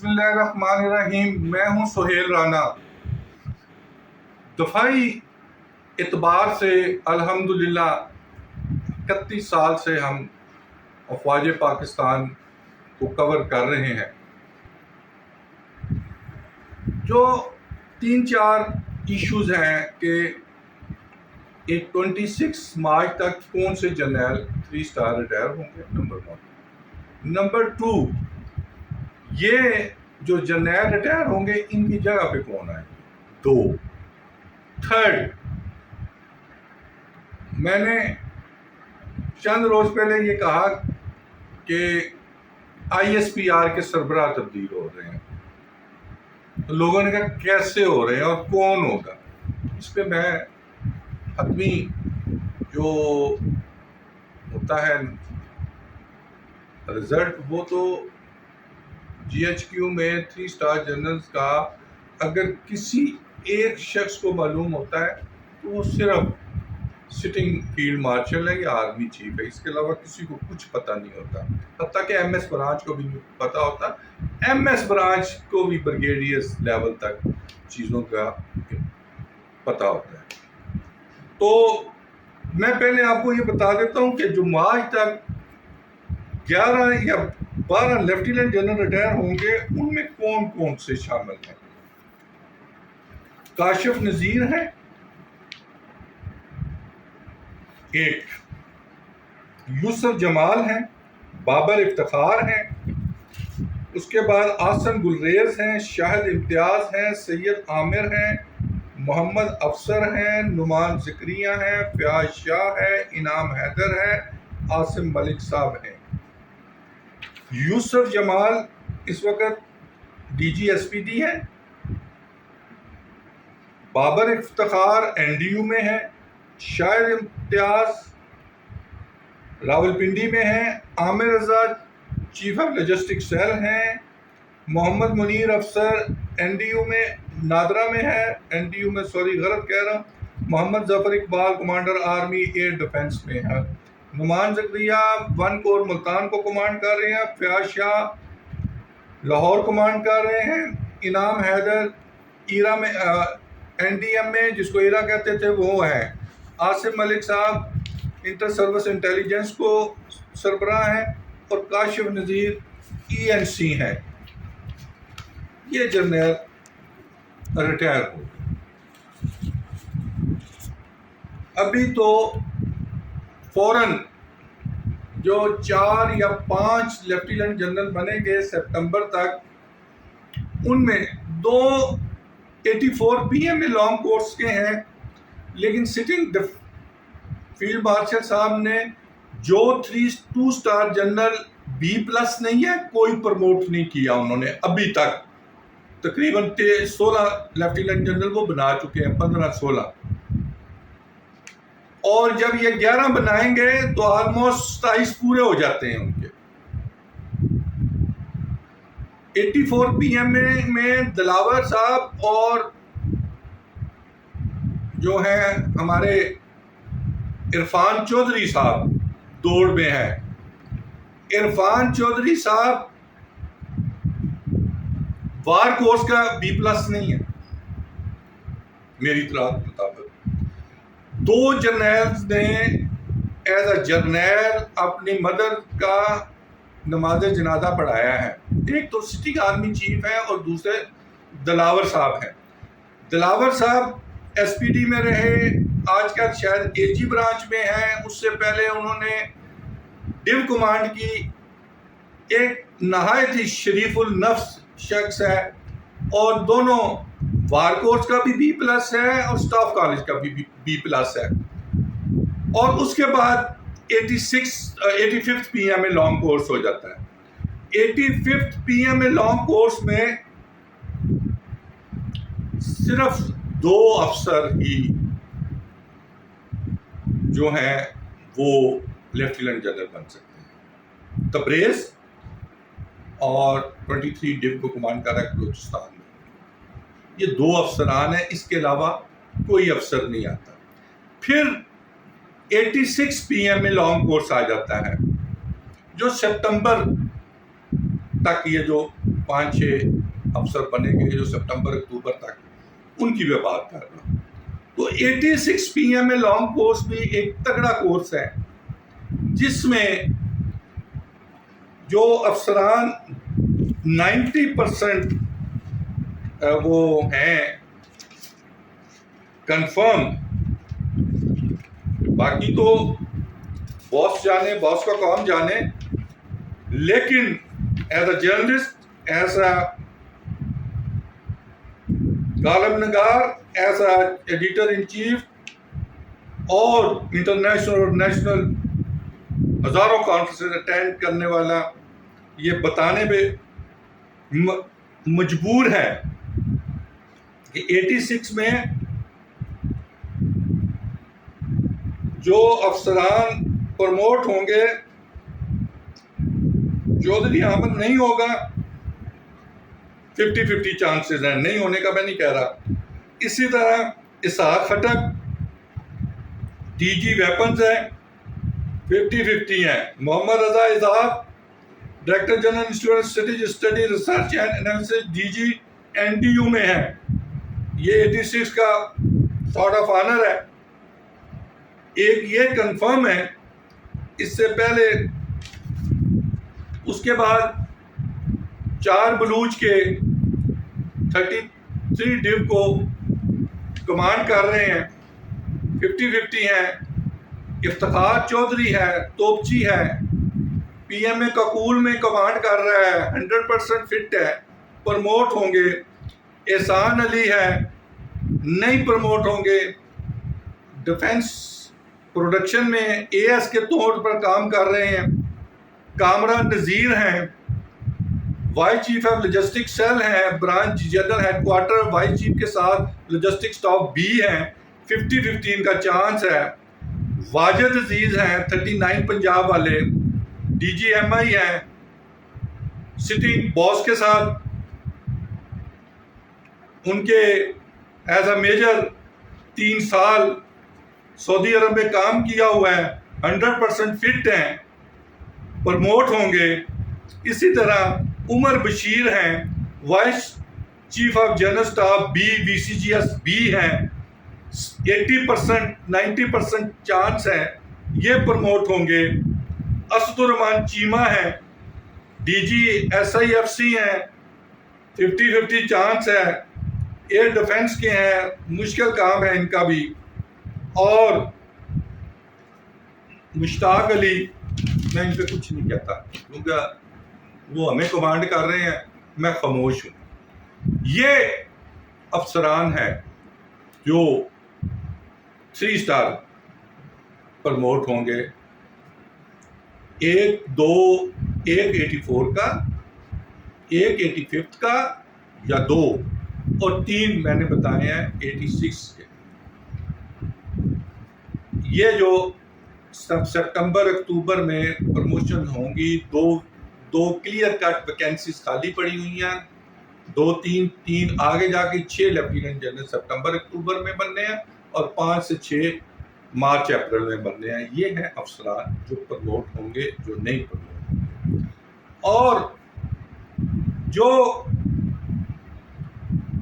बिस्मिल्लाहिर्रहमानिर्रहीम। मैं हूं सुहेल राना। दफ़ाई एतबार से अल्हम्दुलिल्लाह 31 साल से हम अफवाज पाकिस्तान को कवर कर रहे हैं। जो 3-4 इश्यूज़ हैं कि 26 मार्च तक कौन से जर्नल 3 स्टार रिटायर होंगे, नंबर 1। नंबर 2, ये जो जर्नल रिटायर होंगे इनकी जगह पे कौन आएंगे। 2। थर्ड, मैंने चंद रोज पहले ये कहा कि ISPR के सरबराह तब्दील हो रहे हैं, तो लोगों ने कहा कैसे हो रहे हैं और कौन होगा। इस पे मैं हतमी जो होता है रिजल्ट, वो तो GHQ में 3 स्टार जनरल्स का अगर किसी एक शख्स को मालूम होता है तो वो सिर्फ सिटिंग फील्ड मार्शल है या आर्मी चीफ है, इसके अलावा किसी को कुछ पता नहीं होता। हत्ता कि MS ब्रांच को भी नहीं पता होता। MS ब्रांच को भी ब्रिगेडियर्स लेवल तक चीज़ों का पता होता है। तो मैं पहले आपको ये बता देता हूँ कि जो मार्च तक 11 या 12 लेफ्टिनेंट जनरल रिटायर होंगे उनमें कौन कौन से शामिल हैं। काशिफ नज़ीर है एक, यूसुफ जमाल हैं, बाबर इफ्तिखार हैं, उसके बाद आसन गुलरेज हैं, शाहिद इम्तियाज़ हैं, सैयद आमिर हैं, मोहम्मद अफसर हैं, नुमान ज़िक्रिया हैं, फयाज शाह है, इनाम हैदर है, आसिम मलिक साहब हैं। यूसुफ जमाल इस वक्त DG SPD है, बाबर इफ्तिखार NDU में है, शाहिद इम्तियाज़ रावलपिंडी में है, आमिर रजा चीफ ऑफ लॉजिस्टिक सेल हैं, मोहम्मद मुनीर अफसर NDU में नादरा में है, NDU में सॉरी गलत कह रहा हूँ, Mohammad Zafar Iqbal commander army air defence में है, नुमान ज़िक्रिया 1 कोर मुल्तान को कमांड कर रहे हैं, फयाज शाह लाहौर कमांड कर रहे हैं, इनाम हैदर ईरा में NDM में जिसको ईरा कहते थे वो है, आसिम मलिक साहब इंटर सर्विस इंटेलिजेंस को सरबराह हैं, और काशिफ नज़ीर ENC हैं। ये जर्नल रिटायर हो गए। अभी तो फौरन जो 4 या 5 लेफ्टिनेंट जनरल बनेंगे सितंबर तक, उनमें 2 84 PM लॉन्ग कोर्स के हैं, लेकिन सिटिंग फील्ड मार्शल साहब ने जो 2 स्टार जनरल B+ नहीं है, कोई प्रमोट नहीं किया उन्होंने अभी तक। तकरीबन 16 लेफ्टिनेंट जनरल वो बना चुके हैं, 15-16, और जब ये 11 बनाएंगे तो ऑलमोस्ट 27 पूरे हो जाते हैं उनके। 84 PM में दिलावर साहब और जो हैं हमारे इरफान चौधरी साहब दौड़ में हैं। इरफान चौधरी साहब वार कोर्स का B+ नहीं है मेरी इतलात के मुताबिक। 2 जर्नल्स ने एज अ जर्नल अपनी मदर का नमाज जनाजा पढ़ाया है। एक तो सिटिंग आर्मी चीफ है और दूसरे दिलावर साहब हैं। दिलावर साहब SPD में रहे, आजकल शायद AG ब्रांच में हैं, उससे पहले उन्होंने डिव कमांड की। एक नहायत ही शरीफुल नफ्स शख्स है, और दोनों वार कोर्स का भी B+ है और स्टाफ कॉलेज का भी B+ है। और उसके बाद 85th PM लॉन्ग कोर्स हो जाता है। 85th PM लॉन्ग कोर्स में सिर्फ 2 अफसर ही जो हैं वो लेफ्टिनेंट जनरल बन सकते हैं, तबरेज और 23 डिव को कमांड कर रहा है बलूचिस्तान में। ये 2 अफसरान हैं, इसके अलावा कोई अफसर नहीं आता। फिर 86 PM लॉन्ग कोर्स आ जाता है, जो सितंबर तक ये जो 5-6 अफसर बनेंगे जो सितंबर अक्टूबर तक, उनकी मैं बात कर रहा हूँ। तो 86 PMA लॉन्ग कोर्स भी एक तगड़ा कोर्स है जिसमें जो अफसरान 90% वो हैं कंफर्म, बाकी तो बॉस जाने, बॉस का काम जाने, लेकिन as a journalist, as a column नगार, as a editor in chief और इंटरनेशनल और नेशनल हजारों कॉन्फ्रेंसेस अटेंड करने वाला, ये बताने में मजबूर है कि 86 में जो अफसरान प्रमोट होंगे, चौधरी अहमद नहीं होगा, 50-50 चांसेस हैं, नहीं होने का मैं नहीं कह रहा। इसी तरह इसहाक खटक DG वेपन्स है, 50-50 है। Mohammad Raza Ishaq director general institute of strategic study research and analysis DG NTU में है। ये 86 का सॉर्ट ऑफ ऑनर है। एक ये कंफर्म है। इससे पहले उसके बाद 4 बलूच के 33 डिव को कमांड कर रहे हैं, 50-50 हैं। इफ्तिखार चौधरी है, तोपची है, PMA ककूल में कमांड कर रहा है, 100% फिट है, प्रमोट होंगे। एहसान अली है, नहीं प्रमोट होंगे। डिफेंस प्रोडक्शन में AS के तौर पर काम कर रहे हैं। कामरान नज़ीर हैं, vice chief of logistic cell हैं, branch general headquarter vice chief के साथ लॉजिस्टिक स्टाफ B हैं, 50-50 इनका चांस है। वाजिद अजीज हैं, 39 पंजाब वाले, DG MI हैं, सिटिंग बॉस के साथ उनके एज अ मेजर 3 साल सऊदी अरब में काम किया हुआ है, 100% फिट हैं, प्रमोट होंगे। इसी तरह उमर बशीर हैं, vice chief of general staff B VCGS B हैं, 80% 90% चांस है ये प्रमोट होंगे। असदुर्रहमान चीमा हैं, DG SIFC हैं, 50-50 चांस है। एयर डिफेंस के हैं, मुश्किल काम है इनका भी। और मुश्ताक अली, मैं इन पे कुछ नहीं कहता क्योंकि वो हमें कमांड कर रहे हैं, मैं खामोश हूँ। ये अफसरान हैं जो 3 स्टार प्रमोट होंगे। एक 84 का, एक 85 का या 2 और 3 मैंने बताए हैं 86 के। ये जो सितंबर अक्टूबर में प्रमोशन होंगी, दो क्लियर कट वैकेंसीज खाली पड़ी हुई हैं, 2-3 आगे जाके 6 लेफ्टिनेंट जनरल सितंबर अक्टूबर में बनने हैं और 5 से 6 मार्च अप्रैल में बनने हैं। ये हैं अफसरान जो प्रमोट होंगे, जो नहीं प्रमोट होंगे। और जो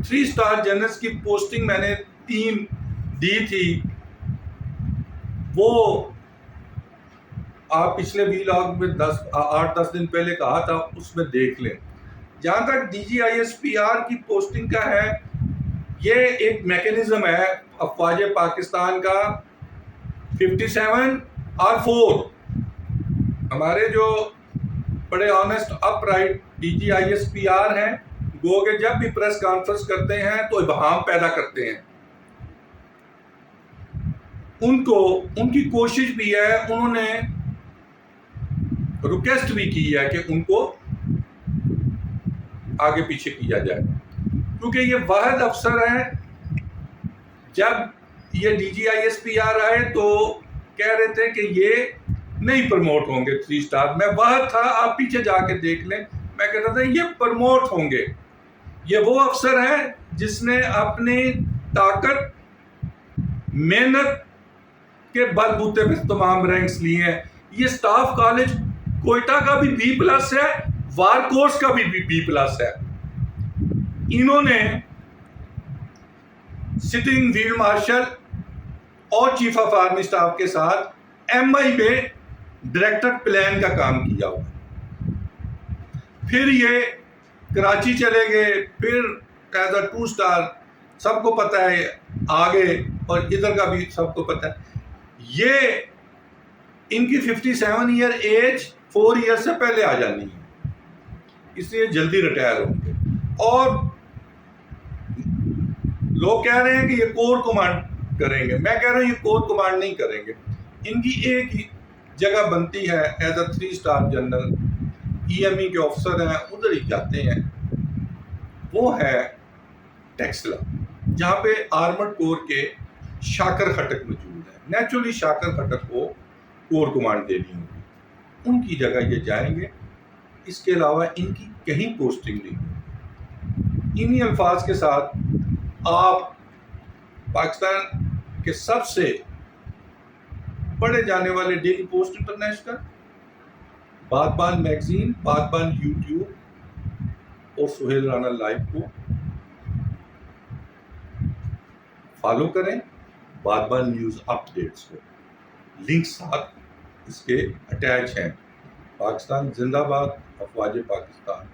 3 स्टार जनरल्स की पोस्टिंग मैंने 3 दी थी, वो आप पिछले व्लॉग में 8-10 दिन पहले कहा था, उसमें देख लें। जहाँ तक DGISPR की पोस्टिंग का है, ये एक मैकेनिज्म है अफवाज पाकिस्तान का 57 और 4। हमारे जो बड़े ऑनेस्ट अपराइट DGISPR हैं, गो के जब भी प्रेस कॉन्फ्रेंस करते हैं तो इबहम पैदा करते हैं। उनकी कोशिश भी है, उन्होंने रिक्वेस्ट भी की है कि उनको आगे पीछे किया जाए, क्योंकि ये वाहिद अफसर है। जब ये DGISPR आए तो कह रहे थे कि ये नहीं प्रमोट होंगे 3 स्टार। मैं वाहिद था, आप पीछे जाके देख लें, मैं कहता था ये प्रमोट होंगे। ये वो अफसर है जिसने अपनी ताकत, मेहनत के बलबूते पे तमाम रैंक्स लिए हैं। ये स्टाफ कॉलेज कोयटा का भी B+ है वार कोर्स का भी बी प्लस है। इन्होंने सिटिंग फील्ड मार्शल और चीफ ऑफ आर्मी स्टाफ के साथ MI में डायरेक्टर प्लान का काम किया हुआ। फिर ये कराची चले गए, फिर एज अ 2 स्टार, सबको पता है आगे, और इधर का भी सबको पता है। ये इनकी 57 ईयर एज 4 ईयर से पहले आ जानी है, इसलिए जल्दी रिटायर होंगे। और लोग कह रहे हैं कि ये कोर कमांड करेंगे, मैं कह रहा हूं ये कोर कमांड नहीं करेंगे। इनकी एक ही जगह बनती है as a 3 star general, EME के ऑफिसर हैं, उधर ही जाते हैं। वो है टेक्सला, जहाँ पे आर्मर्ड कोर के शाकर खटक मौजूद है। नेचुरली शाकर खटक को कोर कमांड देनी होगी, उनकी जगह ये जाएंगे। इसके अलावा इनकी कहीं पोस्टिंग नहीं होगी। इन्हीं अल्फाज के साथ आप पाकिस्तान के सबसे पढ़े जाने वाले डेली पोस्ट इंटरनेशनल, बागबान मैगजीन, बागबान यूट्यूब और सुहेल राना लाइव को फॉलो करें, बागबान न्यूज़ अपडेट्स को। लिंक साथ इसके अटैच हैं। पाकिस्तान जिंदाबाद, अफवाज पाकिस्तान।